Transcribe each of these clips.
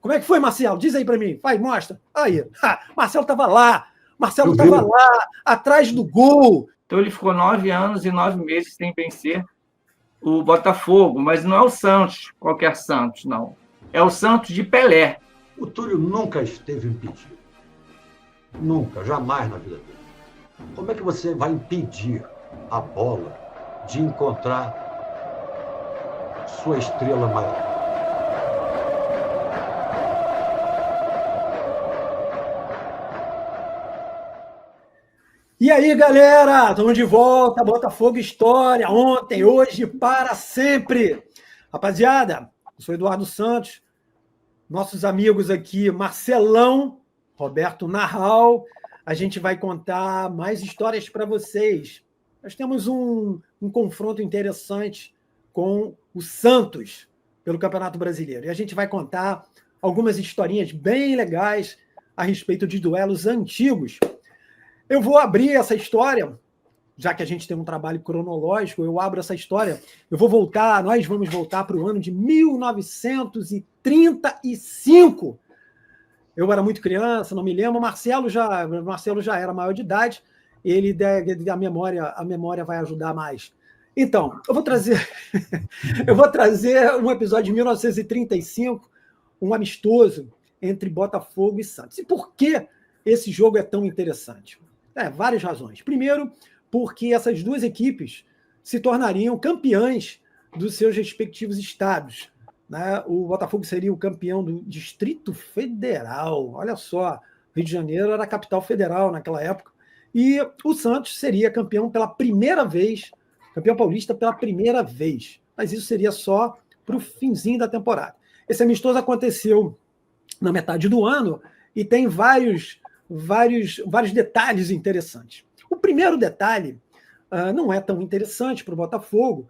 Como é que foi, Marcelo? Diz aí para mim. Vai, mostra. Aí. Marcelo estava lá. Marcelo estava lá, atrás do gol. Então ele ficou 9 anos e 9 meses sem vencer o Botafogo, mas não é o Santos, qualquer Santos, não. É o Santos de Pelé. O Túlio nunca esteve impedido. Nunca, jamais na vida dele. Como é que você vai impedir a bola de encontrar sua estrela maior? E aí, galera? Estamos de volta. Botafogo História. Ontem, hoje, para sempre. Rapaziada, eu sou Eduardo Santos. Nossos amigos aqui, Marcelão, Roberto Narral. A gente vai contar mais histórias para vocês. Nós temos um confronto interessante com o Santos pelo Campeonato Brasileiro. E a gente vai contar algumas historinhas bem legais a respeito de duelos antigos. Eu vou abrir essa história, já que a gente tem um trabalho cronológico, eu abro essa história. Nós vamos voltar para o ano de 1935. Eu era muito criança, não me lembro. Marcelo já era maior de idade. A memória vai ajudar mais. Então, eu vou trazer um episódio de 1935, um amistoso entre Botafogo e Santos. E por que esse jogo é tão interessante? Várias razões. Primeiro, porque essas duas equipes se tornariam campeãs dos seus respectivos estados. Né? O Botafogo seria o campeão do Distrito Federal. Olha só, Rio de Janeiro era a capital federal naquela época. E o Santos seria campeão pela primeira vez, campeão paulista pela primeira vez. Mas isso seria só para o finzinho da temporada. Esse amistoso aconteceu na metade do ano e tem vários detalhes interessantes. O primeiro detalhe não é tão interessante para o Botafogo.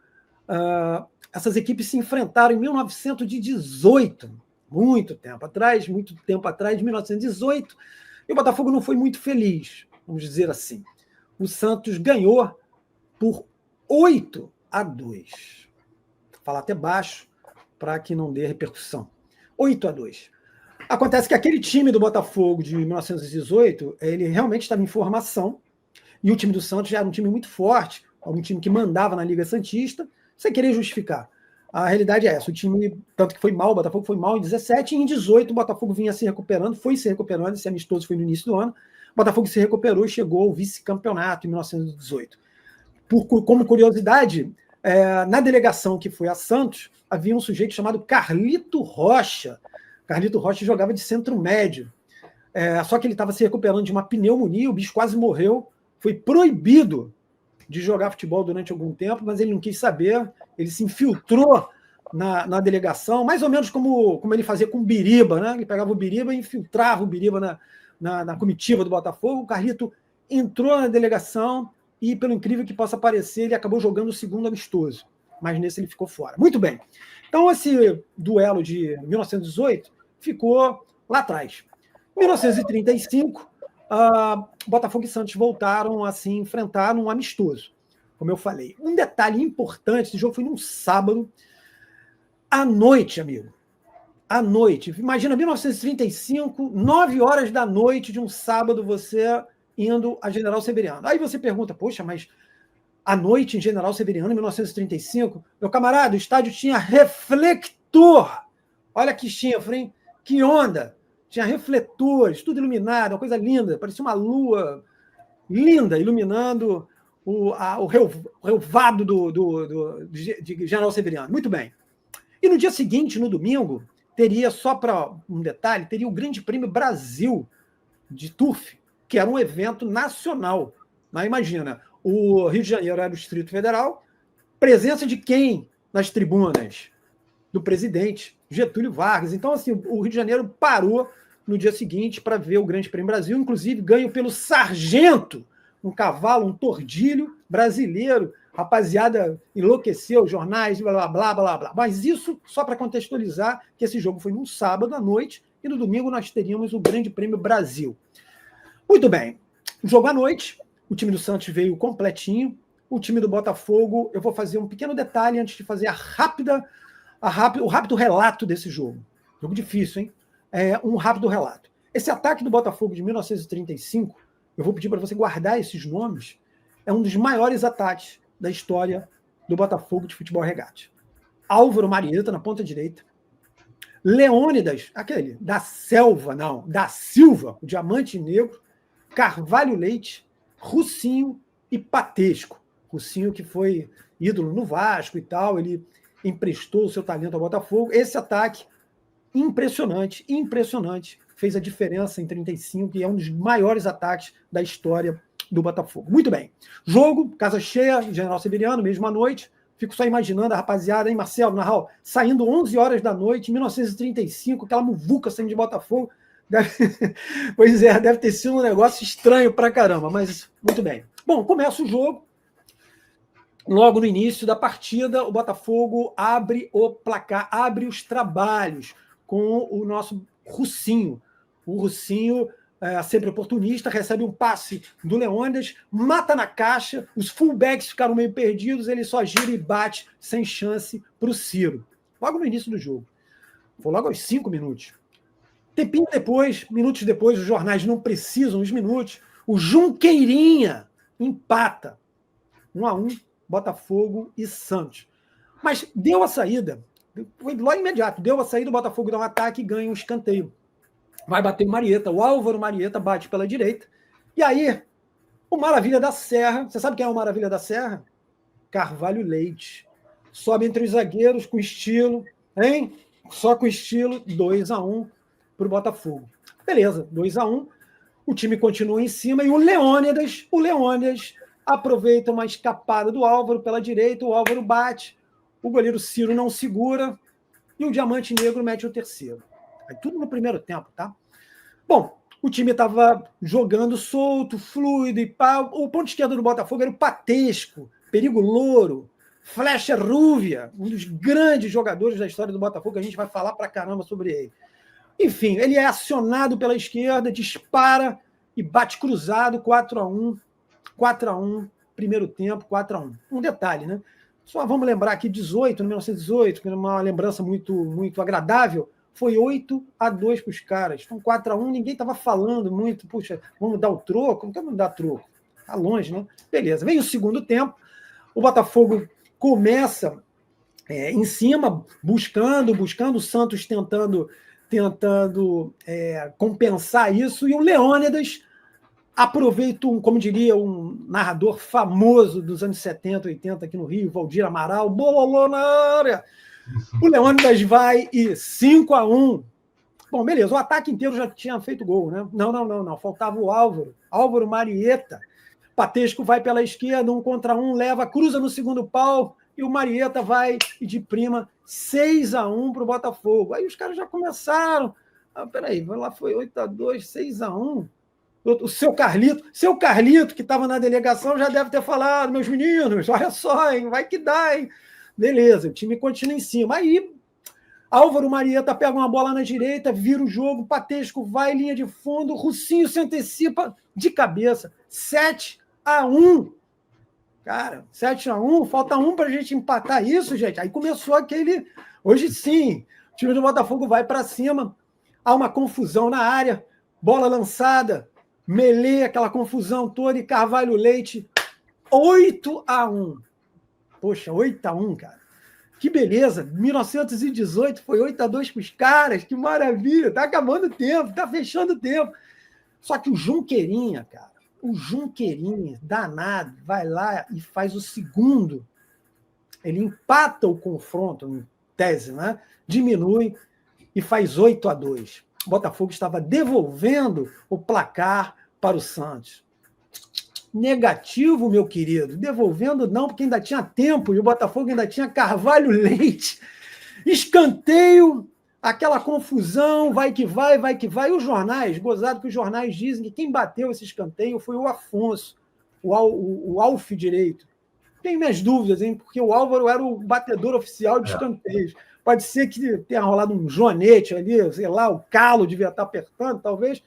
Essas equipes se enfrentaram em 1918, muito tempo atrás, 1918, e o Botafogo não foi muito feliz, vamos dizer assim. O Santos ganhou por 8-2. Vou falar até baixo para que não dê repercussão. 8-2. Acontece que aquele time do Botafogo de 1918, ele realmente estava em formação, e o time do Santos já era um time muito forte, um time que mandava na Liga Santista, sem querer justificar. A realidade é essa, o time, tanto que foi mal, o Botafogo foi mal em 17, e em 18 o Botafogo vinha se recuperando, esse amistoso foi no início do ano, o Botafogo se recuperou e chegou ao vice-campeonato em 1918. Como curiosidade, na delegação que foi a Santos, havia um sujeito chamado Carlito Rocha. Carlito Rocha jogava de centro médio. Só que ele estava se recuperando de uma pneumonia, o bicho quase morreu, foi proibido de jogar futebol durante algum tempo, mas ele não quis saber, ele se infiltrou na delegação, mais ou menos como ele fazia com o Biriba, né? Ele pegava o Biriba e infiltrava o Biriba na comitiva do Botafogo. O Carlito entrou na delegação e, pelo incrível que possa parecer, ele acabou jogando o segundo amistoso, mas nesse ele ficou fora. Muito bem. Então, esse duelo de 1918 ficou lá atrás. Em 1935, Botafogo e Santos voltaram a se enfrentar num amistoso, como eu falei. Um detalhe importante, esse jogo foi num sábado, à noite, amigo. À noite. Imagina, 1935, 9 horas da noite de um sábado, você indo a General Severiano. Aí você pergunta, poxa, mas à noite em General Severiano, em 1935, meu camarada, o estádio tinha reflector. Olha que chifre, hein? Que onda! Tinha refletores, tudo iluminado, uma coisa linda, parecia uma lua linda, iluminando o relvado de General Severiano. Muito bem. E no dia seguinte, no domingo, teria, só para um detalhe, teria o Grande Prêmio Brasil de Turf, que era um evento nacional. Mas imagina, o Rio de Janeiro era o Distrito Federal, presença de quem nas tribunas? Do presidente Getúlio Vargas. Então, assim, o Rio de Janeiro parou no dia seguinte para ver o Grande Prêmio Brasil, inclusive ganho pelo Sargento, um cavalo, um tordilho brasileiro. Rapaziada enlouqueceu, jornais, blá, blá, blá, blá. Mas isso só para contextualizar que esse jogo foi num sábado à noite e no domingo nós teríamos o Grande Prêmio Brasil. Muito bem. Jogo à noite, o time do Santos veio completinho, o time do Botafogo, eu vou fazer um pequeno detalhe antes de fazer o rápido relato desse jogo. Jogo difícil, hein? um rápido relato. Esse ataque do Botafogo de 1935, eu vou pedir para você guardar esses nomes, é um dos maiores ataques da história do Botafogo de futebol regate. Álvaro Marieta, na ponta direita. Leônidas, aquele, da Silva, o diamante negro. Carvalho Leite, Russinho e Patesco. Russinho, que foi ídolo no Vasco e tal, ele emprestou o seu talento ao Botafogo. Esse ataque, impressionante, fez a diferença em 35 e é um dos maiores ataques da história do Botafogo. Muito bem. Jogo, casa cheia, General Severiano, mesma noite. Fico só imaginando a rapaziada, hein, Marcelo, Narral, saindo 11 horas da noite, em 1935, aquela muvuca saindo de Botafogo. Pois é, deve ter sido um negócio estranho pra caramba, mas muito bem. Bom, começa o jogo. Logo no início da partida, o Botafogo abre o placar, abre os trabalhos com o nosso Russinho. O Russinho, sempre oportunista, recebe um passe do Leônidas, mata na caixa, os fullbacks ficaram meio perdidos, ele só gira e bate sem chance para o Ciro. Logo no início do jogo. Foi logo aos 5 minutos. Tempinho depois, minutos depois, os jornais não precisam os minutos, o Junqueirinha empata 1-1, Botafogo e Santos. Mas deu a saída, foi logo imediato, deu a saída, o Botafogo dá um ataque e ganha um escanteio. Vai bater o Marieta, o Álvaro Marieta bate pela direita, e aí, o Maravilha da Serra, você sabe quem é o Maravilha da Serra? Carvalho Leite. Sobe entre os zagueiros com estilo, hein? Só com estilo, 2-1 para o Botafogo. Beleza, 2-1, o time continua em cima, e o Leônidas aproveita uma escapada do Álvaro pela direita, o Álvaro bate, o goleiro Ciro não segura, e o Diamante Negro mete o terceiro. Aí tudo no primeiro tempo, tá? Bom, o time estava jogando solto, fluido e pá. O ponto esquerdo do Botafogo era o Patesco, Perigo Louro, Flecha Rúvia, um dos grandes jogadores da história do Botafogo, a gente vai falar pra caramba sobre ele. Enfim, ele é acionado pela esquerda, dispara e bate cruzado, 4-1, primeiro tempo, 4-1. Um detalhe, né? Só vamos lembrar que 1918, que é uma lembrança muito agradável, foi 8-2 para os caras. Então, 4-1, ninguém estava falando muito, puxa, vamos dar o troco? Não vamos dar troco. Está longe, né? Beleza. Vem o segundo tempo, o Botafogo começa em cima, buscando, o Santos tentando compensar isso, e o Leônidas aproveita, como diria um narrador famoso dos anos 70, 80 aqui no Rio, Valdir Amaral, bololô na área. O Leônidas vai e 5-1. Bom, beleza, o ataque inteiro já tinha feito gol, né? Não. Faltava o Álvaro Marieta. Patesco vai pela esquerda, 1 contra 1, leva, cruza no segundo pau, e o Marieta vai e de prima 6-1 para o Botafogo. Aí os caras já começaram. Peraí, lá foi 8-2, 6-1. O seu Carlito, que estava na delegação, já deve ter falado, meus meninos, olha só, hein, vai que dá, hein? Beleza, o time continua em cima. Aí, Álvaro Marieta pega uma bola na direita, vira o jogo, Patesco vai, linha de fundo, Russinho se antecipa de cabeça. 7-1. Cara, 7-1, falta 1 para a gente empatar isso, gente. Aí começou aquele... Hoje sim, o time do Botafogo vai para cima, há uma confusão na área, bola lançada, Melê, aquela confusão toda, e Carvalho Leite, 8-1. Poxa, 8-1, cara. Que beleza. 1918 foi 8-2 para os caras. Que maravilha. Tá acabando o tempo, tá fechando o tempo. Só que o Junqueirinha, cara, danado, vai lá e faz o segundo. Ele empata o confronto, em tese, né? Diminui e faz 8-2. O Botafogo estava devolvendo o placar para o Santos. Negativo, meu querido. Devolvendo não, porque ainda tinha tempo e o Botafogo ainda tinha Carvalho Leite. Escanteio, aquela confusão, vai que vai. Os jornais, gozado que os jornais dizem que quem bateu esse escanteio foi o Afonso, o Alf direito. Tenho minhas dúvidas, hein? Porque o Álvaro era o batedor oficial de escanteios. Pode ser que tenha rolado um joanete ali, sei lá, o calo devia estar apertando, talvez.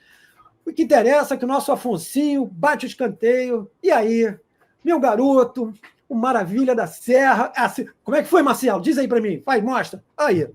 O que interessa é que o nosso Afonsinho bate o escanteio. E aí, meu garoto, o Maravilha da Serra. Assim, como é que foi, Marcelo? Diz aí para mim. Vai, mostra. Aí.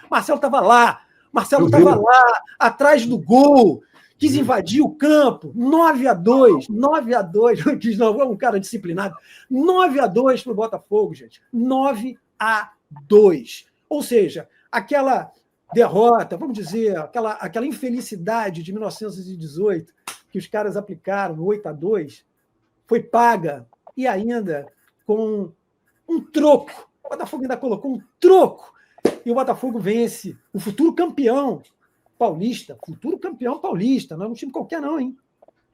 Marcelo estava lá. Marcelo estava lá, atrás do gol, quis invadir o campo, 9-2, 9-2, quis não, é um cara disciplinado, 9-2 para o Botafogo, gente, 9-2. Ou seja, aquela derrota, vamos dizer, aquela infelicidade de 1918 que os caras aplicaram no 8-2, foi paga e ainda com um troco. O Botafogo ainda colocou um troco e o Botafogo vence o futuro campeão paulista, não é um time qualquer não, hein?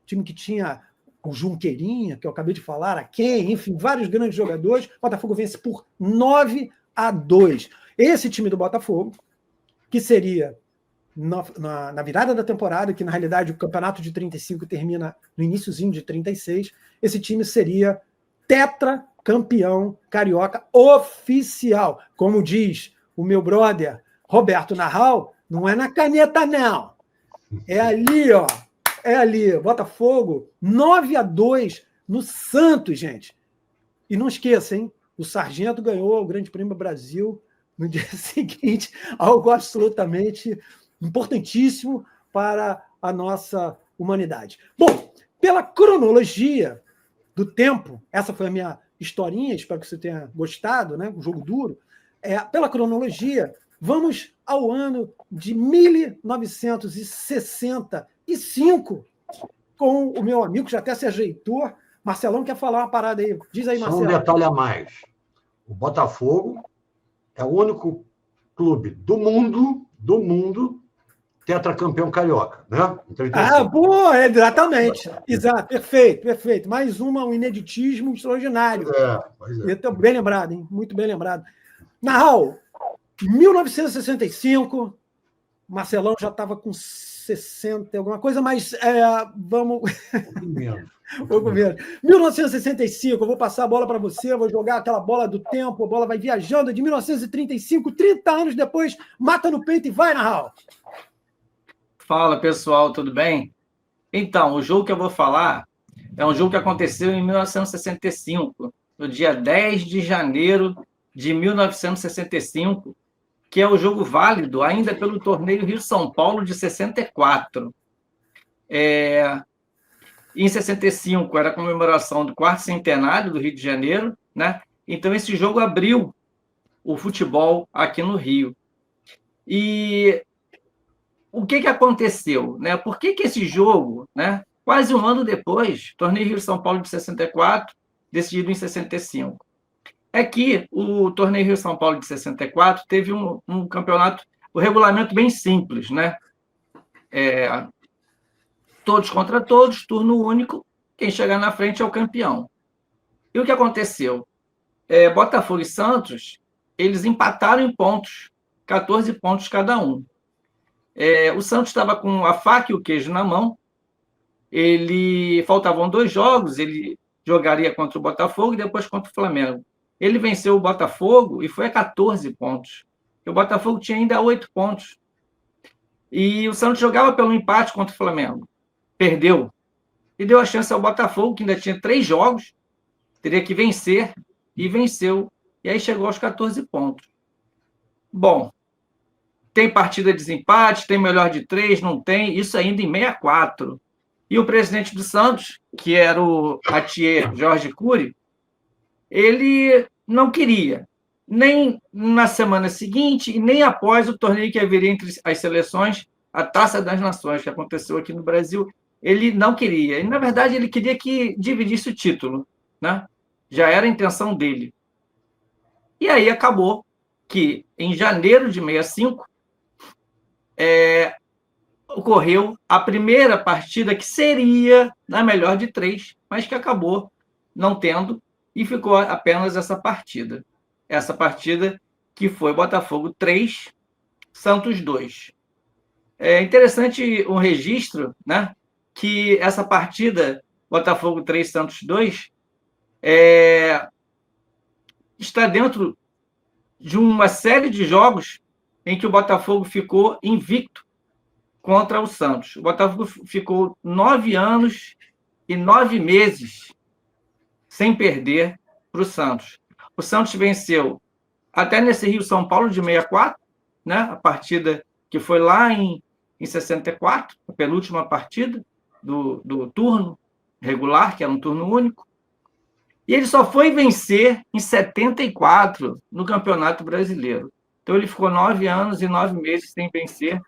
Time que tinha o Junqueirinha, que eu acabei de falar, a quem, enfim, vários grandes jogadores. O Botafogo vence por 9-2. Esse time do Botafogo, que seria na virada da temporada, que na realidade o campeonato de 35 termina no iniciozinho de 36, esse time seria tetracampeão carioca oficial. Como diz o meu brother Roberto Narral, não é na caneta, não. É ali, ó. É ali. Botafogo, 9-2 no Santos, gente. E não esqueça, hein? O Sargento ganhou o Grande Prêmio Brasil no dia seguinte, algo absolutamente importantíssimo para a nossa humanidade. Bom, pela cronologia do tempo, essa foi a minha historinha, espero que você tenha gostado, né? Um jogo duro. Pela cronologia, vamos ao ano de 1965, com o meu amigo, que já até se ajeitou. Marcelão quer falar uma parada aí. Diz aí, Marcelo. Só um detalhe a mais. O Botafogo é o único clube do mundo, tetracampeão carioca, né? Boa, exatamente. Exato, perfeito. Mais um ineditismo extraordinário. Pois é. Bem lembrado, hein? Muito bem lembrado. Narral, 1965, Marcelão já estava com 60, alguma coisa, mas vamos. Um pouco menos. 1965, eu vou passar a bola para você, vou jogar aquela bola do tempo, a bola vai viajando de 1935, 30 anos depois, mata no peito e vai, Narral. Fala, pessoal, tudo bem? Então, o jogo que eu vou falar é um jogo que aconteceu em 1965, no dia 10 de janeiro de 1965, que é o jogo válido ainda pelo torneio Rio-São Paulo de 64. Em 65 era a comemoração do 4º centenário do Rio de Janeiro, né? Então esse jogo abriu o futebol aqui no Rio. E o que aconteceu, né? Por que esse jogo, né? Quase um ano depois, torneio Rio-São Paulo de 64, decidido em 65. É que o torneio Rio-São Paulo de 64 teve um campeonato, o regulamento bem simples, né? Todos contra todos, turno único, quem chegar na frente é o campeão. E o que aconteceu? Botafogo e Santos, eles empataram em pontos, 14 pontos cada um. O Santos estava com a faca e o queijo na mão, faltavam 2 jogos, ele jogaria contra o Botafogo e depois contra o Flamengo. Ele venceu o Botafogo e foi a 14 pontos. O Botafogo tinha ainda 8 pontos. E o Santos jogava pelo empate contra o Flamengo. Perdeu. E deu a chance ao Botafogo, que ainda tinha 3 jogos, teria que vencer, e venceu. E aí chegou aos 14 pontos. Bom, tem partida de desempate, tem melhor de 3, não tem, isso ainda em 64. E o presidente do Santos, que era o Atier Jorge Cury, ele não queria, nem na semana seguinte, e nem após o torneio que haveria entre as seleções, a Taça das Nações, que aconteceu aqui no Brasil, ele não queria. E, na verdade, ele queria que dividisse o título, né? Já era a intenção dele. E aí acabou que, em janeiro de 65, ocorreu a primeira partida que seria na melhor de 3, mas que acabou não tendo, e ficou apenas essa partida. Essa partida que foi Botafogo 3, Santos 2. É interessante um registro, né, que essa partida, Botafogo 3, Santos 2, está dentro de uma série de jogos em que o Botafogo ficou invicto contra o Santos. O Botafogo ficou 9 anos e 9 meses sem perder para o Santos. O Santos venceu até nesse Rio-São Paulo de 64, né, a partida que foi lá em 64, a penúltima partida do turno regular, que era um turno único. E ele só foi vencer em 74 no Campeonato Brasileiro. Então, ele ficou 9 anos e 9 meses sem vencer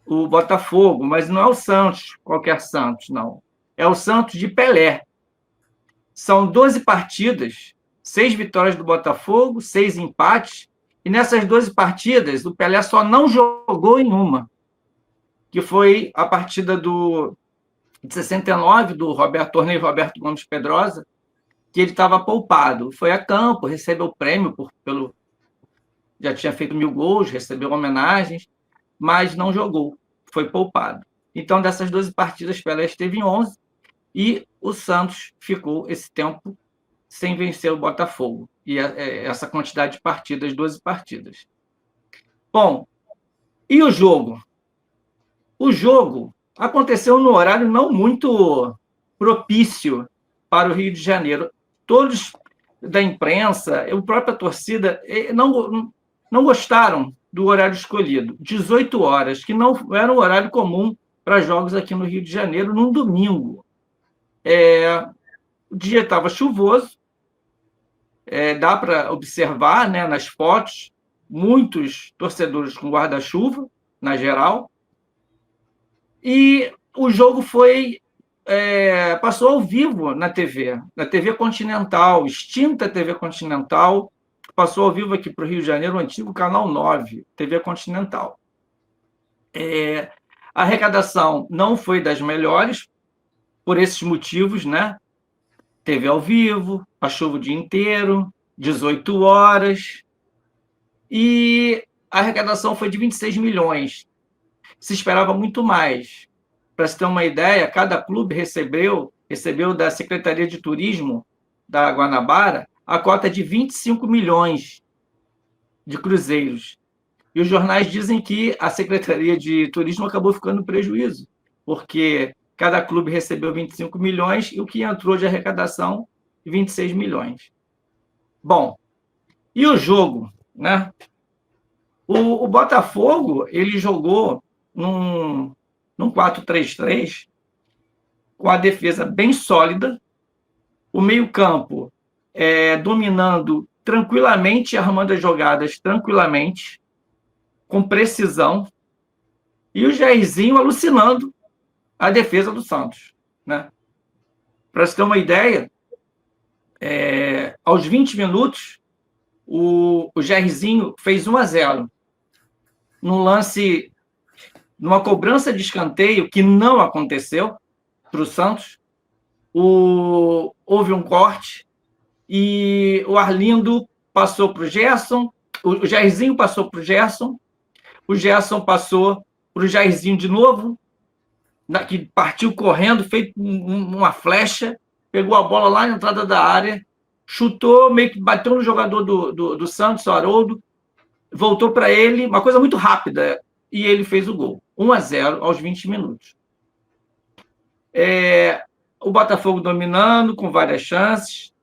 o Botafogo, mas não é o Santos, qualquer Santos, não. É o Santos de Pelé. São 12 partidas, 6 vitórias do Botafogo, 6 empates, e nessas 12 partidas, o Pelé só não jogou em uma, que foi a partida de 69, do torneio Roberto Gomes Pedrosa, que ele estava poupado. Foi a campo, recebeu o prêmio já tinha feito 1000 gols, recebeu homenagens, mas não jogou, foi poupado. Então, dessas 12 partidas, Pelé esteve em 11 e o Santos ficou esse tempo sem vencer o Botafogo. E essa quantidade de partidas, 12 partidas. Bom, e o jogo? O jogo aconteceu no horário não muito propício para o Rio de Janeiro. Todos da imprensa, a própria torcida, não gostaram do horário escolhido, 18 horas, que não era um horário comum para jogos aqui no Rio de Janeiro, num domingo. O dia estava chuvoso, dá para observar, né, nas fotos, muitos torcedores com guarda-chuva, na geral, e o jogo passou ao vivo na TV Continental, extinta TV Continental, passou ao vivo aqui para o Rio de Janeiro, o antigo Canal 9, TV Continental. A arrecadação não foi das melhores, por esses motivos, né? TV ao vivo, a chuva o dia inteiro, 18 horas, e a arrecadação foi de 26 milhões. Se esperava muito mais. Para se ter uma ideia, cada clube recebeu da Secretaria de Turismo da Guanabara a cota de 25 milhões de cruzeiros. E os jornais dizem que a Secretaria de Turismo acabou ficando no prejuízo, porque cada clube recebeu 25 milhões e o que entrou de arrecadação, 26 milhões. Bom, e o jogo, né? O Botafogo, ele jogou num 4-3-3, com a defesa bem sólida, o meio-campo dominando tranquilamente, armando as jogadas tranquilamente, com precisão, e o Jairzinho alucinando a defesa do Santos, né? Para você ter uma ideia, aos 20 minutos, o Jairzinho fez 1-0, num lance, numa cobrança de escanteio que não aconteceu para o Santos. Houve um corte e o Arlindo passou para o Gerson, o Jairzinho passou para o Gerson passou para o Jairzinho de novo, que partiu correndo, feito uma flecha, pegou a bola lá na entrada da área, chutou, meio que bateu no jogador do Santos, o Haroldo, voltou para ele, uma coisa muito rápida, e ele fez o gol. 1-0 aos 20 minutos. O Botafogo dominando, com várias chances.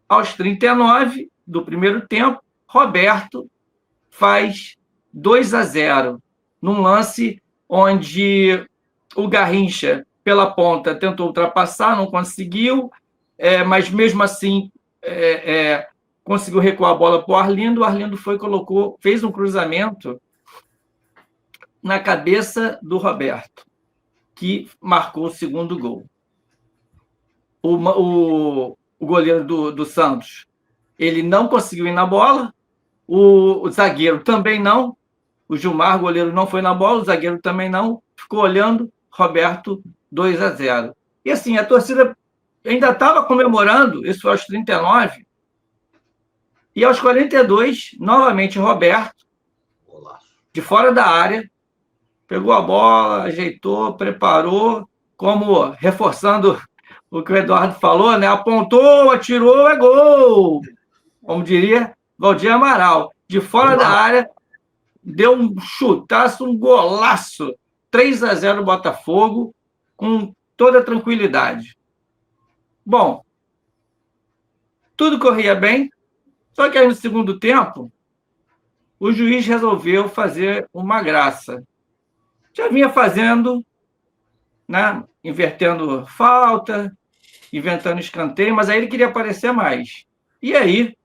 Aos 39 do primeiro tempo, Roberto faz 2-0, num lance onde o Garrincha, pela ponta, tentou ultrapassar, não conseguiu, mas mesmo assim conseguiu recuar a bola para o Arlindo fez um cruzamento na cabeça do Roberto, que marcou o segundo gol. O goleiro do Santos, ele não conseguiu ir na bola, o zagueiro também não, o Gilmar, goleiro, não foi na bola, o zagueiro também não, ficou olhando, Roberto, 2-0. E assim, a torcida ainda estava comemorando, isso foi aos 39, e aos 42, novamente, Roberto, de fora da área, pegou a bola, ajeitou, preparou, como reforçando o que o Eduardo falou, né? Apontou, atirou, é gol! Como diria Valdir Amaral. De fora da área, deu um chutaço, um golaço. 3-0 Botafogo, com toda tranquilidade. Bom, tudo corria bem, só que aí no segundo tempo, o juiz resolveu fazer uma graça. Já vinha fazendo, né, invertendo falta, inventando escanteio, mas aí ele queria aparecer mais. E aí,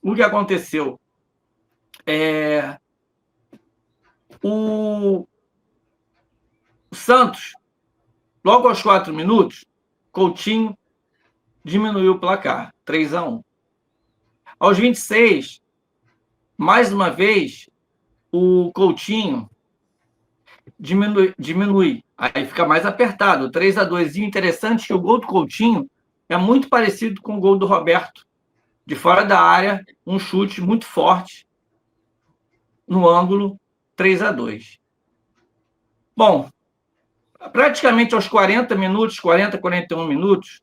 o que aconteceu? O Santos, logo aos 4 minutos, Coutinho diminuiu o placar, 3-1. Aos 26, mais uma vez, o Coutinho diminui. Aí fica mais apertado, 3-2. E o interessante é que o gol do Coutinho é muito parecido com o gol do Roberto. De fora da área, um chute muito forte no ângulo, 3-2. Bom, praticamente aos 40 minutos, 41 minutos,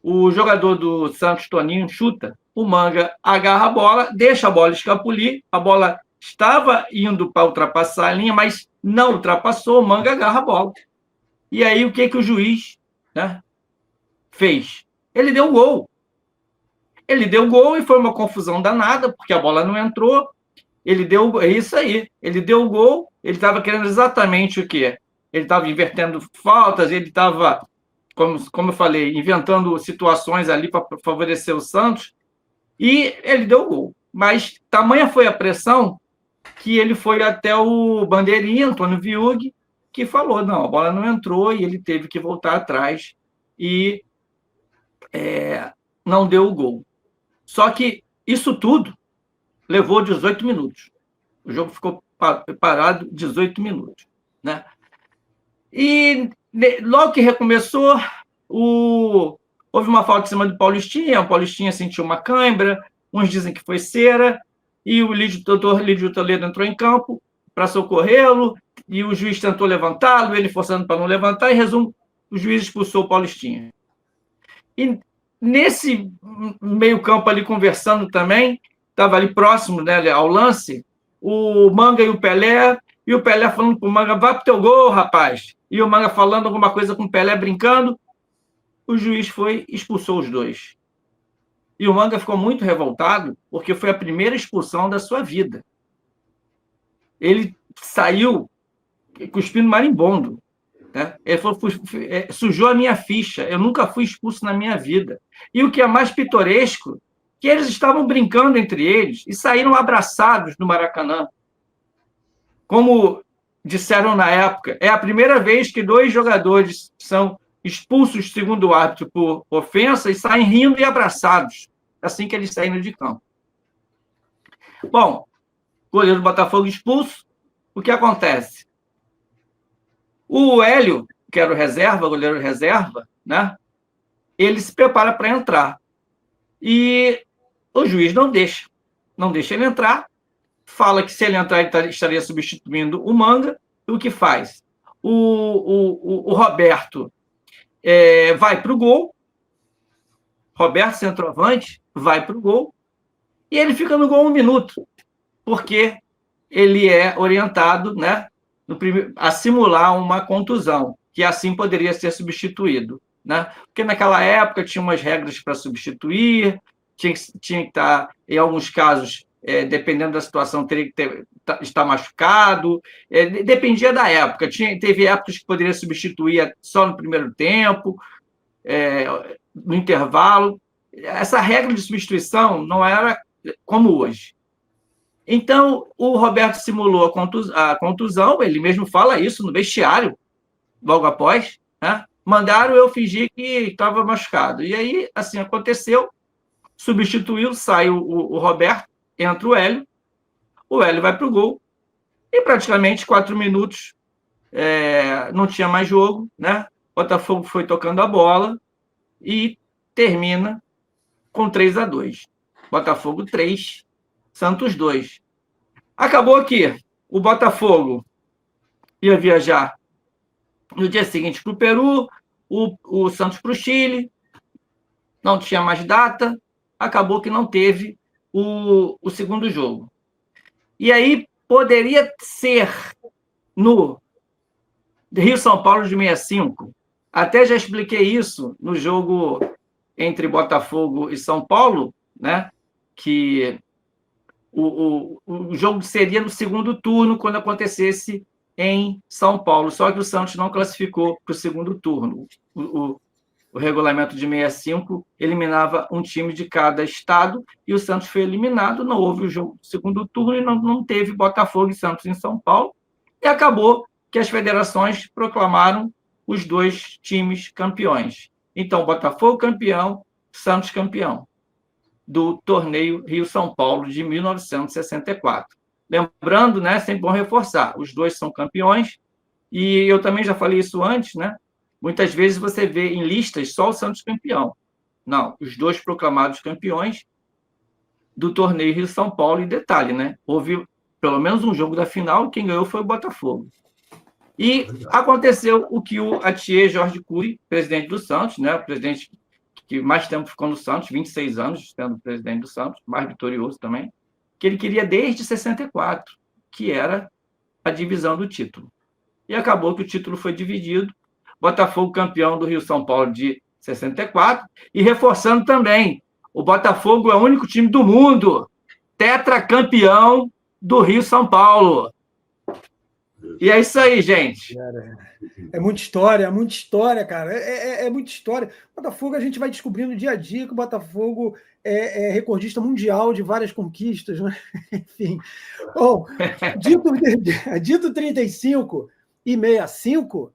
o jogador do Santos, Toninho, chuta, o Manga agarra a bola, deixa a bola escapulir, a bola estava indo para ultrapassar a linha, mas não ultrapassou, o Manga agarra a bola. E aí, o que o juiz, né, fez? Ele deu o gol. Ele deu o gol e foi uma confusão danada, porque a bola não entrou. Ele deu, é isso aí, ele deu o gol, ele estava querendo exatamente o quê? Ele estava invertendo faltas, ele estava, como eu falei, inventando situações ali para favorecer o Santos, e ele deu o gol. Mas tamanha foi a pressão que ele foi até o bandeirinha, Antônio Viug, que falou, não, a bola não entrou, e ele teve que voltar atrás e não deu o gol. Só que isso tudo levou 18 minutos. O jogo ficou parado 18 minutos, né? E logo que recomeçou, houve uma falta em cima do Paulistinha, o Paulistinha sentiu uma cãibra, uns dizem que foi cera, e o doutor Lídio Toledo entrou em campo para socorrê-lo, e o juiz tentou levantá-lo, ele forçando para não levantar, em resumo, o juiz expulsou o Paulistinha. E nesse meio campo ali, conversando também, estava ali próximo, né, ao lance, o Manga e o Pelé falando para o Manga, vai pro teu gol, rapaz. E o Manga falando alguma coisa com o Pelé, brincando. O juiz foi e expulsou os dois. E o Manga ficou muito revoltado, porque foi a primeira expulsão da sua vida. Ele saiu cuspindo marimbondo. Né? Ele falou, sujou a minha ficha, eu nunca fui expulso na minha vida. E o que é mais pitoresco, que eles estavam brincando entre eles e saíram abraçados no Maracanã. Como disseram na época, é a primeira vez que 2 jogadores são expulsos, segundo o árbitro, por ofensa e saem rindo e abraçados, assim que eles saíram de campo. Bom, goleiro do Botafogo expulso, o que acontece? O Hélio, que era o reserva, goleiro reserva, né? Ele se prepara para entrar. E o juiz não deixa ele entrar, fala que se ele entrar, ele estaria substituindo o Manga, e o que faz? O Roberto vai para o gol, Roberto, centroavante, vai para o gol, e ele fica no gol 1 minuto, porque ele é orientado, né, a simular uma contusão, que assim poderia ser substituído. Né? Porque naquela época tinha umas regras para substituir, tinha que estar, em alguns casos, dependendo da situação, teria que estar machucado, dependia da época. Teve épocas que poderia substituir só no primeiro tempo, no intervalo. Essa regra de substituição não era como hoje. Então, o Roberto simulou a contusão, ele mesmo fala isso no vestiário, logo após, né? Mandaram eu fingir que estava machucado. E aí, assim, aconteceu, substituiu, sai o Roberto, entra o Hélio vai para o gol, e praticamente 4 minutos não tinha mais jogo, né? O Botafogo foi tocando a bola e termina com 3-2. Botafogo 3, Santos 2. Acabou que o Botafogo ia viajar no dia seguinte para o Peru, o Santos para o Chile, não tinha mais data, acabou que não teve o segundo jogo. E aí poderia ser no Rio-São Paulo de 65. Até já expliquei isso no jogo entre Botafogo e São Paulo, né? Que o jogo seria no segundo turno, quando acontecesse em São Paulo. Só que o Santos não classificou para o segundo turno. O regulamento de 65 eliminava um time de cada estado e o Santos foi eliminado. Não houve o jogo do segundo turno e não teve Botafogo e Santos em São Paulo. E acabou que as federações proclamaram os dois times campeões. Então, Botafogo campeão, Santos campeão do torneio Rio-São Paulo de 1964. Lembrando, né, sempre bom reforçar, os dois são campeões, e eu também já falei isso antes, né? Muitas vezes você vê em listas só o Santos campeão. Não, os dois proclamados campeões do torneio Rio-São Paulo, e detalhe, né? Houve pelo menos um jogo da final, quem ganhou foi o Botafogo. E aconteceu o que o Atier Jorge Cury, presidente do Santos, né, o presidente que mais tempo ficou no Santos, 26 anos sendo presidente do Santos, mais vitorioso também, que ele queria desde 64, que era a divisão do título. E acabou que o título foi dividido, Botafogo campeão do Rio-São Paulo de 64, e reforçando também, o Botafogo é o único time do mundo tetracampeão do Rio-São Paulo. E é isso aí, gente. É muita história, cara. É muita história. O Botafogo, a gente vai descobrindo dia a dia que o Botafogo é recordista mundial de várias conquistas, né? Enfim. Bom, dito 35 e 65,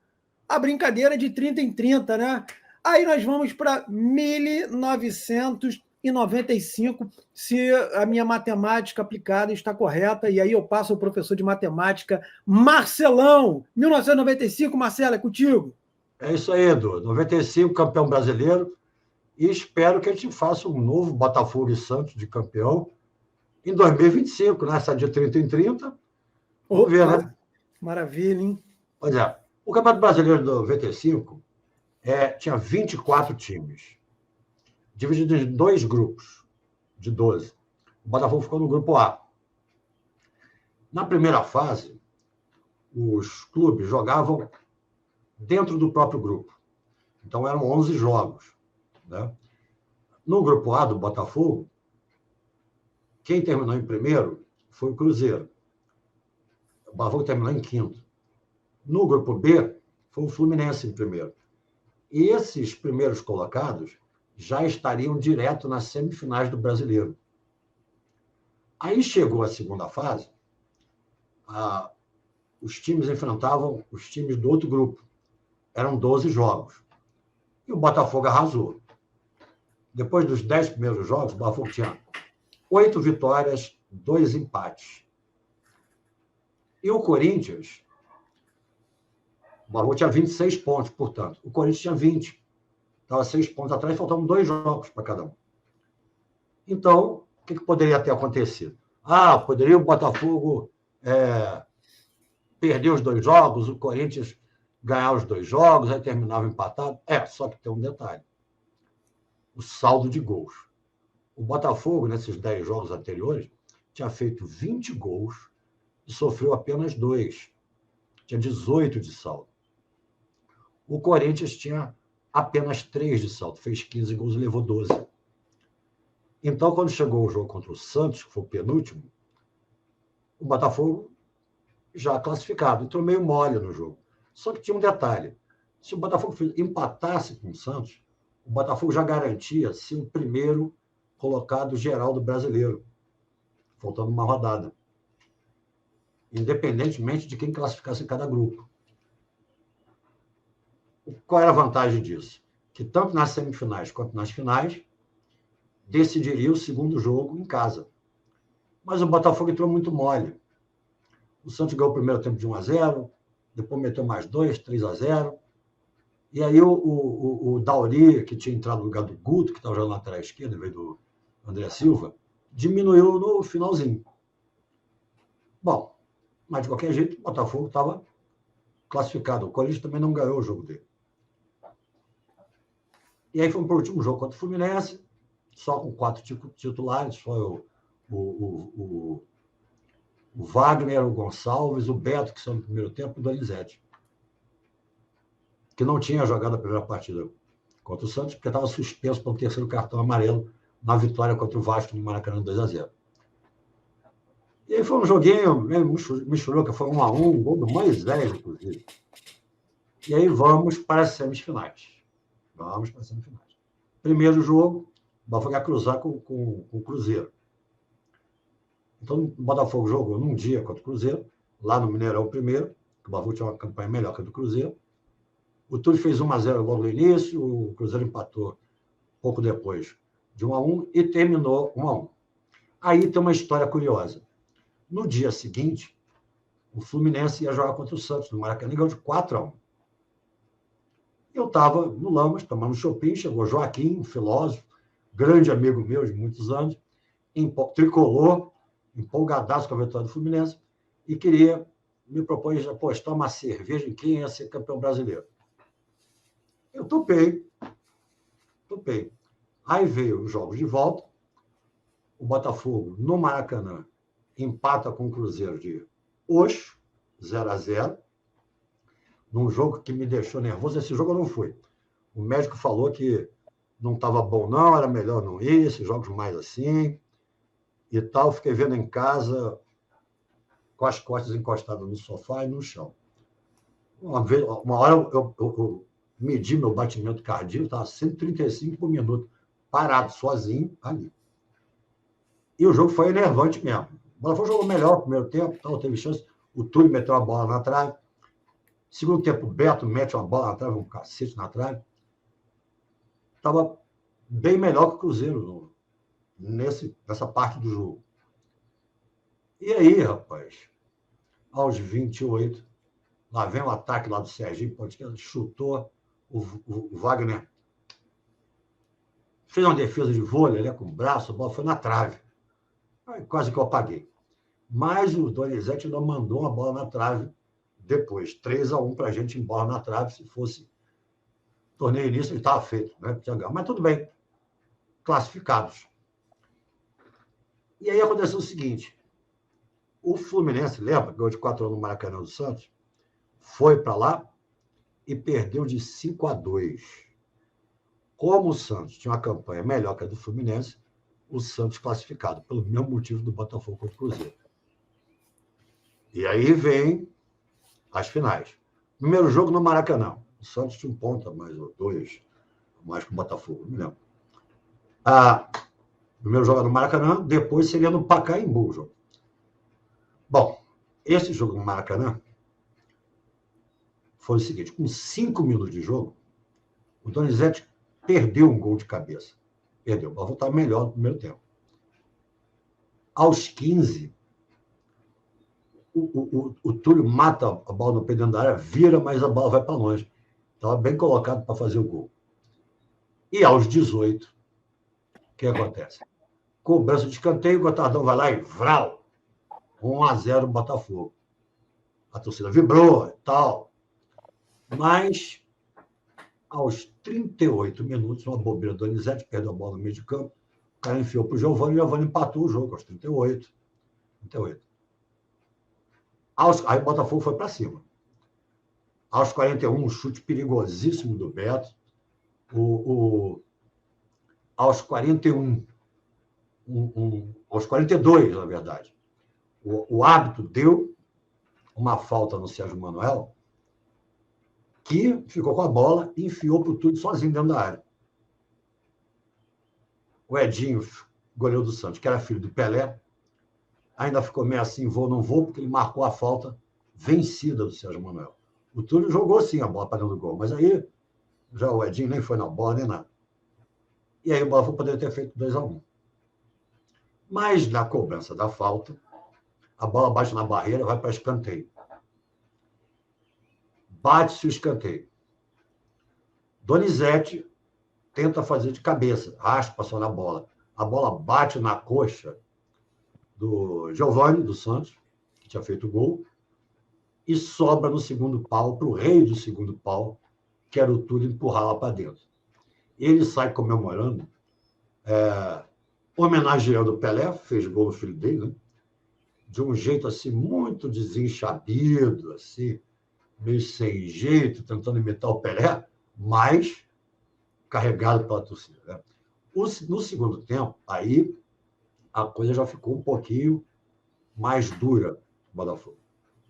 a brincadeira é de 30 em 30, né? Aí nós vamos para 1995, se a minha matemática aplicada está correta, e aí eu passo ao professor de matemática, Marcelão. 1995, Marcelo, é contigo. É isso aí, Edu. 95, campeão brasileiro, e espero que a gente faça um novo Botafogo e Santos de campeão em 2025, né? Essa de 30 em 30. Vamos ver, né? Maravilha, hein? Pois é. O Campeonato Brasileiro de 95 tinha 24 times, dividido em 2 grupos de 12. O Botafogo ficou no grupo A. Na primeira fase, os clubes jogavam dentro do próprio grupo. Então, eram 11 jogos, né? No grupo A do Botafogo, quem terminou em primeiro foi o Cruzeiro. O Botafogo terminou em quinto. No grupo B, foi o Fluminense em primeiro. E esses primeiros colocados já estariam direto nas semifinais do Brasileiro. Aí chegou a segunda fase, os times enfrentavam os times do outro grupo. Eram 12 jogos. E o Botafogo arrasou. Depois dos 10 primeiros jogos, o Botafogo tinha 8 vitórias, 2 empates. E o Corinthians, o Botafogo tinha 26 pontos, portanto. O Corinthians tinha 20. Estava 6 pontos atrás, faltavam 2 jogos para cada um. Então, o que poderia ter acontecido? Poderia o Botafogo perder os 2 jogos, o Corinthians ganhar os 2 jogos, aí terminava empatado. Só que tem um detalhe. O saldo de gols. O Botafogo, nesses 10 jogos anteriores, tinha feito 20 gols e sofreu apenas 2. Tinha 18 de saldo. O Corinthians tinha apenas 3 de saldo, fez 15 gols e levou 12. Então, quando chegou o jogo contra o Santos, que foi o penúltimo, o Botafogo já classificado, entrou meio mole no jogo. Só que tinha um detalhe. Se o Botafogo empatasse com o Santos, o Botafogo já garantia ser o primeiro colocado geral do Brasileiro, faltando uma rodada, independentemente de quem classificasse em cada grupo. Qual era a vantagem disso? Que tanto nas semifinais quanto nas finais, decidiria o segundo jogo em casa. Mas o Botafogo entrou muito mole. O Santos ganhou o primeiro tempo de 1-0, depois meteu mais 2, 3-0. E aí o Dauri, que tinha entrado no lugar do Guto, que estava jogando na lateral esquerda, em vez do André Silva, diminuiu no finalzinho. Bom, mas de qualquer jeito, o Botafogo estava classificado. O Corinthians também não ganhou o jogo dele. E aí fomos para o último jogo contra o Fluminense, só com 4 titulares, foi o Wagner, o Gonçalves, o Beto, que são no primeiro tempo, e o Donizete, que não tinha jogado a primeira partida contra o Santos, porque estava suspenso pelo terceiro cartão amarelo na vitória contra o Vasco no Maracanã 2-0. E aí foi um joguinho meio michuruca, foi 1-1, um gol do Moisés, inclusive. E aí vamos para as semifinais. Vamos para as semifinais. Primeiro jogo, o Botafogo ia cruzar com o Cruzeiro. Então, o Botafogo jogou num dia contra o Cruzeiro, lá no Mineirão primeiro, que o Botafogo tinha uma campanha melhor que a do Cruzeiro. O Túlio fez 1-0 logo no início, o Cruzeiro empatou pouco depois de 1-1 e terminou 1-1. Aí tem uma história curiosa. No dia seguinte, o Fluminense ia jogar contra o Santos, no Maracanã, e ganhou de 4-1. Eu estava no Lamas, tomando shopping, chegou Joaquim, um filósofo, grande amigo meu de muitos anos, tricolor, empolgadaço com a vitória do Fluminense, e me propôs apostar uma cerveja em quem ia ser campeão brasileiro. Eu topei. Aí veio os jogos de volta, o Botafogo, no Maracanã, empata com o Cruzeiro de Oxo, 0-0, num jogo que me deixou nervoso. Esse jogo eu não fui. O médico falou que não estava bom, não, era melhor não ir, esses jogos mais assim, e tal. Fiquei vendo em casa, com as costas encostadas no sofá e no chão. Uma hora eu medi meu batimento cardíaco, estava 135 por minuto, parado, sozinho, ali. E o jogo foi enervante mesmo. O Botafogo jogou melhor no primeiro tempo, tal, teve chance. O Túlio meteu a bola na trave. Segundo tempo, o Beto mete uma bola na trave, um cacete na trave. Estava bem melhor que o Cruzeiro nessa parte do jogo. E aí, rapaz, aos 28, lá vem o ataque lá do Serginho, chutou, o Wagner fez uma defesa de vôlei, com o braço, a bola foi na trave. Aí, quase que eu apaguei. Mas o Donizete ainda mandou uma bola na trave depois. 3-1 para a gente em bola na trave. Se fosse torneio início, ele estava feito, né? Mas tudo bem. Classificados. E aí aconteceu o seguinte. O Fluminense, lembra, ganhou de 4-1 no Maracanã do Santos, foi para lá e perdeu de 5-2. Como o Santos tinha uma campanha melhor que a do Fluminense, o Santos classificado, pelo mesmo motivo do Botafogo contra o Cruzeiro. E aí vem as finais. Primeiro jogo no Maracanã. O Santos tinha um ponto a mais, ou 2, mais que o Botafogo, não me lembro. Primeiro jogo no Maracanã, depois seria no Pacaembu o jogo. Bom, esse jogo no Maracanã foi o seguinte: com 5 minutos de jogo, o Donizete perdeu um gol de cabeça. Perdeu. O Botafogo estava melhor no primeiro tempo. Aos 15, o Túlio mata a bola no pé dentro da área, vira, mas a bola vai para longe. Estava bem colocado para fazer o gol. E aos 18, o que acontece? Cobrança de escanteio, o Gotardão vai lá e vral! 1-0 o Botafogo. A torcida vibrou e tal. Mas, aos 38 minutos, uma bobeira do Donizete, perdeu a bola no meio de campo, o cara enfiou para o Giovani, e o Giovani empatou o jogo aos 38. Aí o Botafogo foi para cima. Aos 41, um chute perigosíssimo do Beto. Aos 41, aos 42, na verdade, o árbitro deu uma falta no Sérgio Manuel, que ficou com a bola e enfiou para o Túlio sozinho dentro da área. O Edinho, goleiro do Santos, que era filho do Pelé, ainda ficou meio assim, vou, não vou, porque ele marcou a falta vencida do Sérgio Manuel. O Túlio jogou sim a bola para dentro do gol, mas aí já o Edinho nem foi na bola, nem nada. E aí o Botafogo poderia ter feito 2-1. Mas na cobrança da falta, a bola bate na barreira, vai para escanteio. Bate-se o escanteio. Donizete tenta fazer de cabeça, raspa só na bola. A bola bate na coxa do Giovani, do Santos, que tinha feito o gol, e sobra no segundo pau, para o rei do segundo pau, que era o Túlio, empurrar lá para dentro. Ele sai comemorando, homenageando o Pelé, fez gol no filho dele, né? De um jeito assim, muito desenchabido, assim, meio sem jeito, tentando imitar o Pelé, mas carregado pela torcida. Né? No segundo tempo, aí a coisa já ficou um pouquinho mais dura do Botafogo.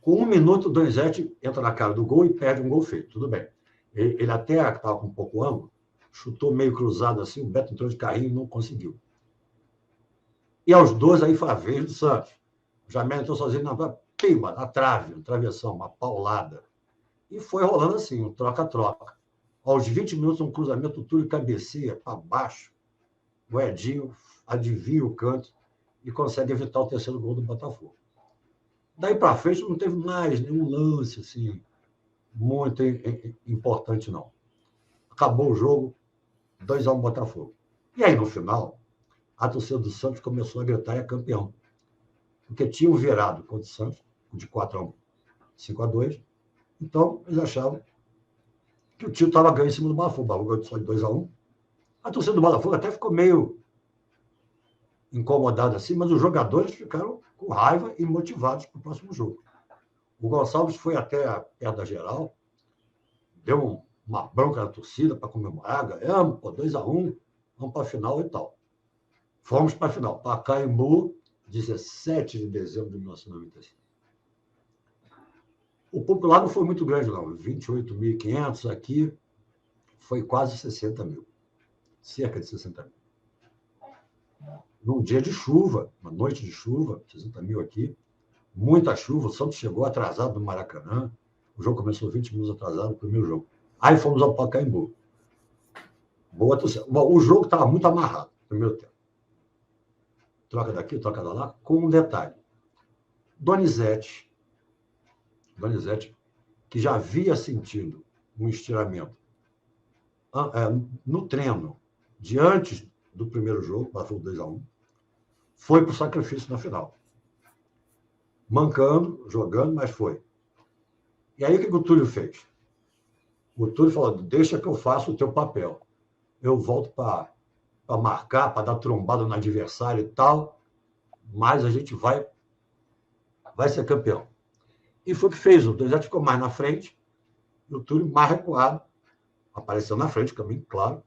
Com 1 minuto, o Donizete entra na cara do gol e perde um gol feito. Tudo bem. Ele até estava com um pouco ângulo, chutou meio cruzado assim, o Beto entrou de carrinho e não conseguiu. E aos 12, aí foi a vez do Santos. O Jamel entrou sozinho na trave, um travessão, uma paulada. E foi rolando assim, um troca-troca. Aos 20 minutos, um cruzamento, o Túlio cabeceia para baixo. O Edinho adivinha o canto e consegue evitar o terceiro gol do Botafogo. Daí para frente, não teve mais nenhum lance assim, muito importante, não. Acabou o jogo, 2-1 Botafogo. E aí, no final, a torcida do Santos começou a gritar e é campeão. Porque tinham virado contra o Santos, de 4-1, 5-2. Então, eles achavam que o tio estava ganhando em cima do Botafogo. O Botafogo só de 2-1. A torcida do Botafogo até ficou meio incomodada assim, mas os jogadores ficaram com raiva e motivados para o próximo jogo. O Gonçalves foi até perto da geral, deu uma bronca na torcida para comemorar, ganhamos, 2-1, vamos para a final e tal. Fomos para a final. Pacaembu, 17 de dezembro de 1995. O público lá não foi muito grande, não. 28.500, aqui foi quase 60 mil. Cerca de 60 mil. Num dia de chuva, uma noite de chuva, 60 mil aqui, muita chuva. O Santos chegou atrasado no Maracanã. O jogo começou 20 minutos atrasado, o primeiro jogo. Aí fomos ao Pacaembu. Boa torcida. Bom, o jogo estava muito amarrado no primeiro tempo. Troca daqui, troca da lá, com um detalhe. Donizete, que já havia sentido um estiramento no treino de antes do primeiro jogo, passou 2-1, foi para o sacrifício na final. Mancando, jogando, mas foi. E aí o que o Túlio fez? O Túlio falou, deixa que eu faça o teu papel. Eu volto para marcar, para dar trombada no adversário e tal, mas a gente vai ser campeão. E foi o que fez. O Donizete ficou mais na frente, e o Túlio mais recuado. Apareceu na frente, caminho, claro,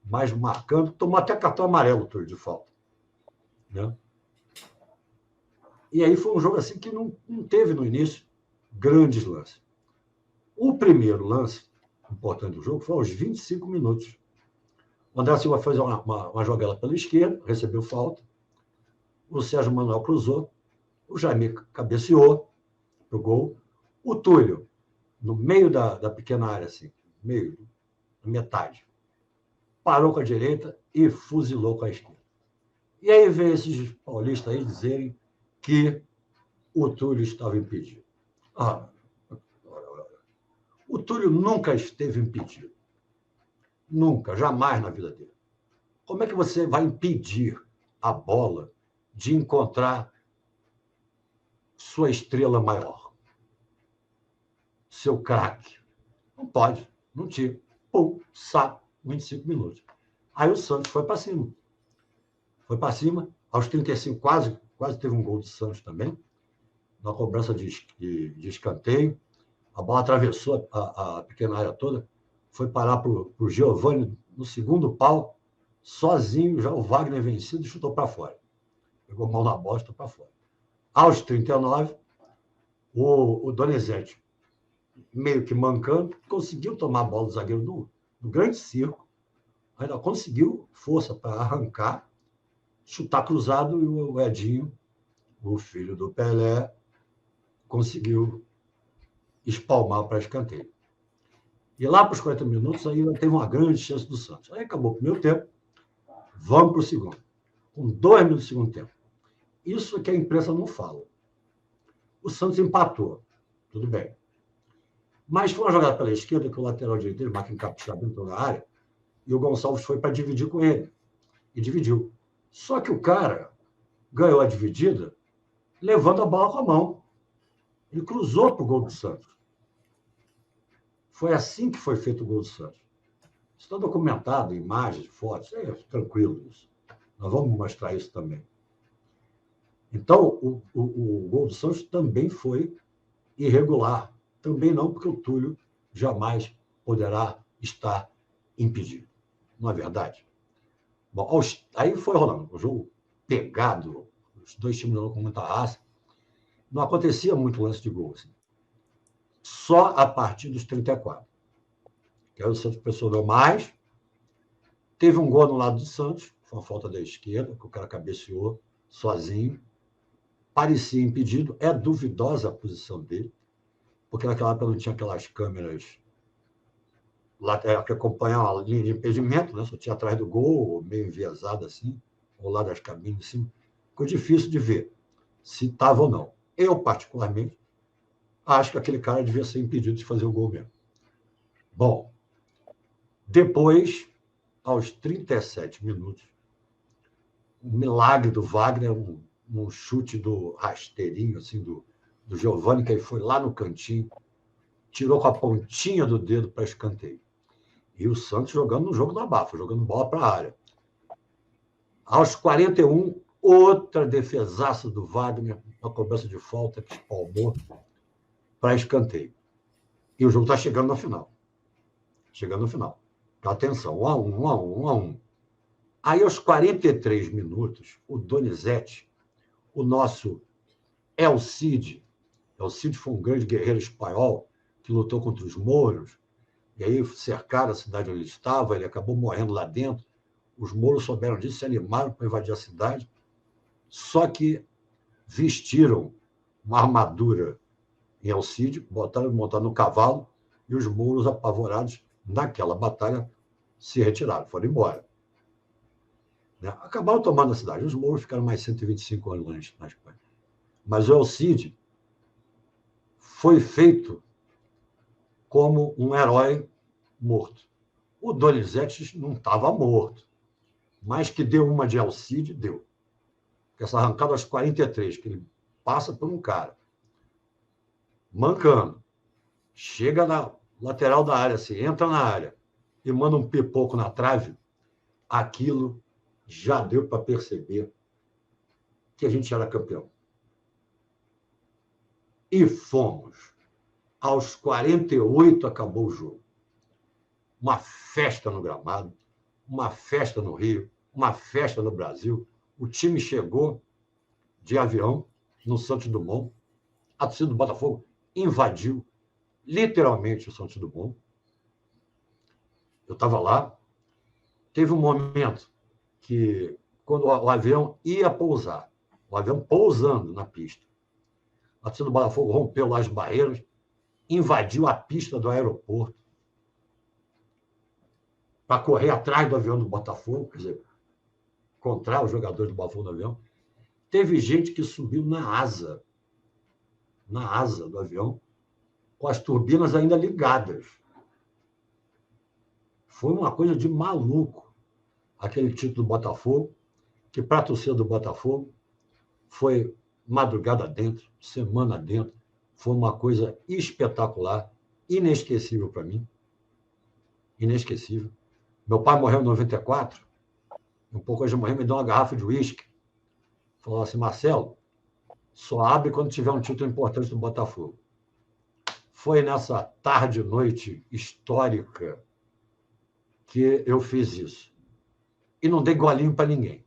mas marcando. Tomou até cartão amarelo o Túlio de falta. Né? E aí foi um jogo assim que não teve no início grandes lances. O primeiro lance importante do jogo foi aos 25 minutos. O André Silva fez uma jogada pela esquerda, recebeu falta. O Sérgio Manuel cruzou. O Jaime cabeceou pro gol. O Túlio, no meio da pequena área, assim, meio, metade, parou com a direita e fuzilou com a esquerda. E aí vem esses paulistas aí dizerem que o Túlio estava impedido. O Túlio nunca esteve impedido. Nunca, jamais na vida dele. Como é que você vai impedir a bola de encontrar sua estrela maior? Seu craque? Não pode, não tira. Pum, saco, 25 minutos. Aí o Santos foi para cima. Foi para cima, aos 35, quase teve um gol do Santos também, na cobrança de escanteio. A bola atravessou a pequena área toda, foi parar para o Giovani no segundo pau, sozinho, já o Wagner vencido, chutou para fora. Pegou mão na bola, chutou para fora. Aos 39, o Donizete, meio que mancando, conseguiu tomar a bola do zagueiro do grande circo, ainda conseguiu força para arrancar, chutar cruzado, e o Edinho, o filho do Pelé, conseguiu espalmar para escanteio. E lá para os 40 minutos, ainda teve uma grande chance do Santos. Aí acabou o primeiro tempo, vamos para o segundo. Com 2 minutos do segundo tempo. Isso é que a imprensa não fala. O Santos empatou, tudo bem. Mas foi uma jogada pela esquerda que o lateral direito, o Marquinhos Capixaba, entrou na área, e o Gonçalves foi para dividir com ele. E dividiu. Só que o cara ganhou a dividida levando a bola com a mão. Ele cruzou para o gol do Santos. Foi assim que foi feito o gol do Santos. Está documentado, imagens, fotos, é tranquilo isso. Nós vamos mostrar isso também. Então, o gol do Santos também foi irregular. Também não, porque o Túlio jamais poderá estar impedido. Não é verdade? Bom, aí foi rolando. O jogo pegado, os dois times jogando com muita raça. não acontecia muito lance de gol. Assim. Só a partir dos 34. Que aí o Santos pressionou mais. Teve um gol no lado do Santos, foi uma falta da esquerda, que o cara cabeceou sozinho. Parecia impedido. É duvidosa a posição dele, porque naquela época não tinha aquelas câmeras que acompanhavam a linha de impedimento, né? Só tinha atrás do gol, meio enviesado assim, ao lado das cabines. Assim. Ficou difícil de ver se estava ou não. Eu, particularmente, acho que aquele cara devia ser impedido de fazer o gol mesmo. Bom, depois, aos 37 minutos, o milagre do Wagner, um chute do rasteirinho, assim, do Giovani, que aí foi lá no cantinho, tirou com a pontinha do dedo para escanteio. E o Santos jogando no jogo do abafo, jogando bola para a área. Aos 41, outra defesaça do Wagner, uma cobrança de falta que espalmou para escanteio. E o jogo está chegando na final. Chegando no final. Atenção, 1-1, 1-1, 1-1. Aí, aos 43 minutos, o Donizete, o nosso El Cid foi um grande guerreiro espanhol que lutou contra os mouros, e aí cercaram a cidade onde ele estava, ele acabou morrendo lá dentro. Os mouros souberam disso, se animaram para invadir a cidade, só que vestiram uma armadura em El Cid, montaram no cavalo, e os mouros, apavorados naquela batalha, se retiraram, foram embora. Acabaram tomando a cidade. Os mouros ficaram mais 125 anos na Espanha. Mas o El Cid foi feito como um herói morto. O Donizete não estava morto, mas que deu uma de El Cid, deu. Porque essa arrancada aos 43, que ele passa por um cara, mancando, chega na lateral da área, assim, entra na área e manda um pipoco na trave, aquilo já deu para perceber que a gente era campeão. E fomos. Aos 48 acabou o jogo. Uma festa no gramado, uma festa no Rio, uma festa no Brasil. O time chegou de avião no Santos Dumont. A torcida do Botafogo invadiu literalmente o Santos Dumont. Eu estava lá. Teve um momento que, quando o avião ia pousar, o avião pousando na pista, a torcida do Botafogo rompeu lá as barreiras, invadiu a pista do aeroporto para correr atrás do avião do Botafogo, quer dizer, encontrar os jogadores do Botafogo no avião. Teve gente que subiu na asa do avião, com as turbinas ainda ligadas. Foi uma coisa de maluco aquele título do Botafogo, que para a torcida do Botafogo foi madrugada dentro, semana dentro, foi uma coisa espetacular, inesquecível para mim. Inesquecível. Meu pai morreu em 94, um pouco antes de morrer, me deu uma garrafa de uísque. Falou assim, Marcelo, só abre quando tiver um título importante do Botafogo. Foi nessa tarde e noite histórica que eu fiz isso. E não dei golinho para ninguém.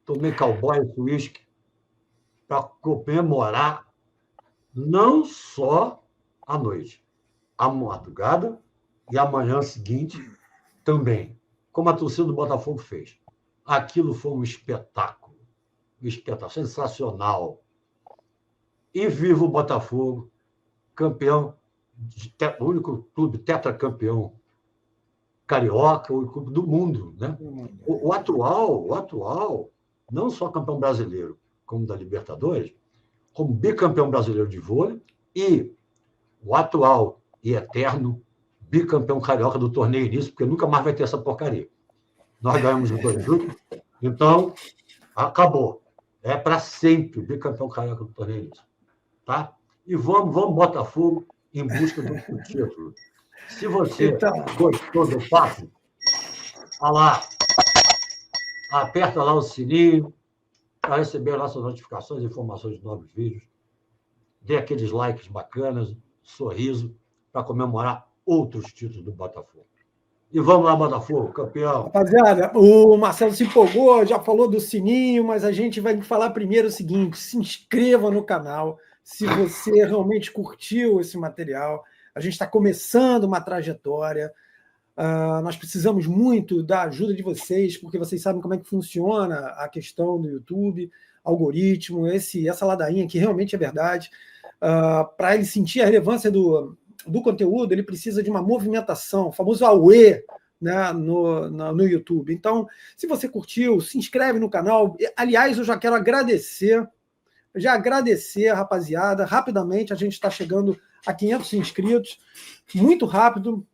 Tomei cowboy e uísque para comemorar não só a noite, a madrugada e a manhã seguinte também, como a torcida do Botafogo fez. Aquilo foi um espetáculo sensacional. E viva o Botafogo, campeão, o único clube tetracampeão carioca, o único clube do mundo, né? O atual, não só campeão brasileiro, como da Libertadores, como bicampeão brasileiro de vôlei e o atual e eterno bicampeão carioca do torneio início, porque nunca mais vai ter essa porcaria. Nós ganhamos os dois juntos, então acabou. É para sempre o bicampeão carioca do torneio início. Tá? E vamos Botafogo em busca do título. Se você gostou do papo, aperta lá o sininho para receber nossas notificações e informações de novos vídeos. Dê aqueles likes bacanas, sorriso, para comemorar outros títulos do Botafogo. E vamos lá, Botafogo, campeão. Rapaziada, o Marcelo se empolgou, já falou do sininho, mas a gente vai falar primeiro o seguinte: se inscreva no canal se você realmente curtiu esse material. A gente está começando uma trajetória. Nós precisamos muito da ajuda de vocês, porque vocês sabem como é que funciona a questão do YouTube, algoritmo, essa ladainha que realmente é verdade. Para ele sentir a relevância do conteúdo, ele precisa de uma movimentação, o famoso AUE, né, no YouTube. Então, se você curtiu, se inscreve no canal. Aliás, eu já quero agradecer, rapaziada, rapidamente, a gente está chegando a 500 inscritos, muito rápido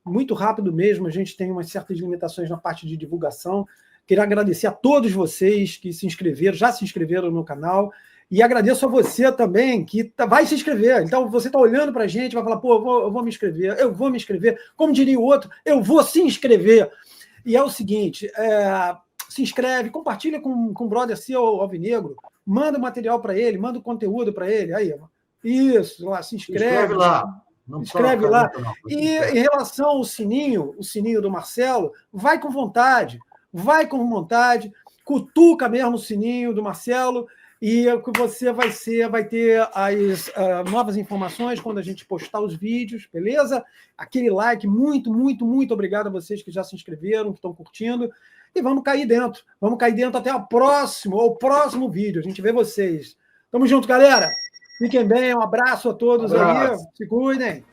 mesmo, a gente tem umas certas limitações na parte de divulgação. Queria agradecer a todos vocês que se inscreveram, já se inscreveram no canal, e agradeço a você também, que vai se inscrever. Então, você está olhando para a gente, vai falar, pô, eu vou me inscrever. Como diria o outro, eu vou se inscrever. E é o seguinte, se inscreve, compartilha com o brother seu, Alvinegro, manda o material para ele, manda o conteúdo para ele. Aí, isso, lá, se inscreve lá. Não escreve lá. E em relação ao sininho, o sininho do Marcelo, vai com vontade, cutuca mesmo o sininho do Marcelo, e você vai ter as novas informações quando a gente postar os vídeos, beleza? Aquele like, muito obrigado a vocês que já se inscreveram, que estão curtindo, e vamos cair dentro até o próximo vídeo, a gente vê vocês. Tamo junto, galera! Fiquem bem, um abraço a todos aí, se cuidem!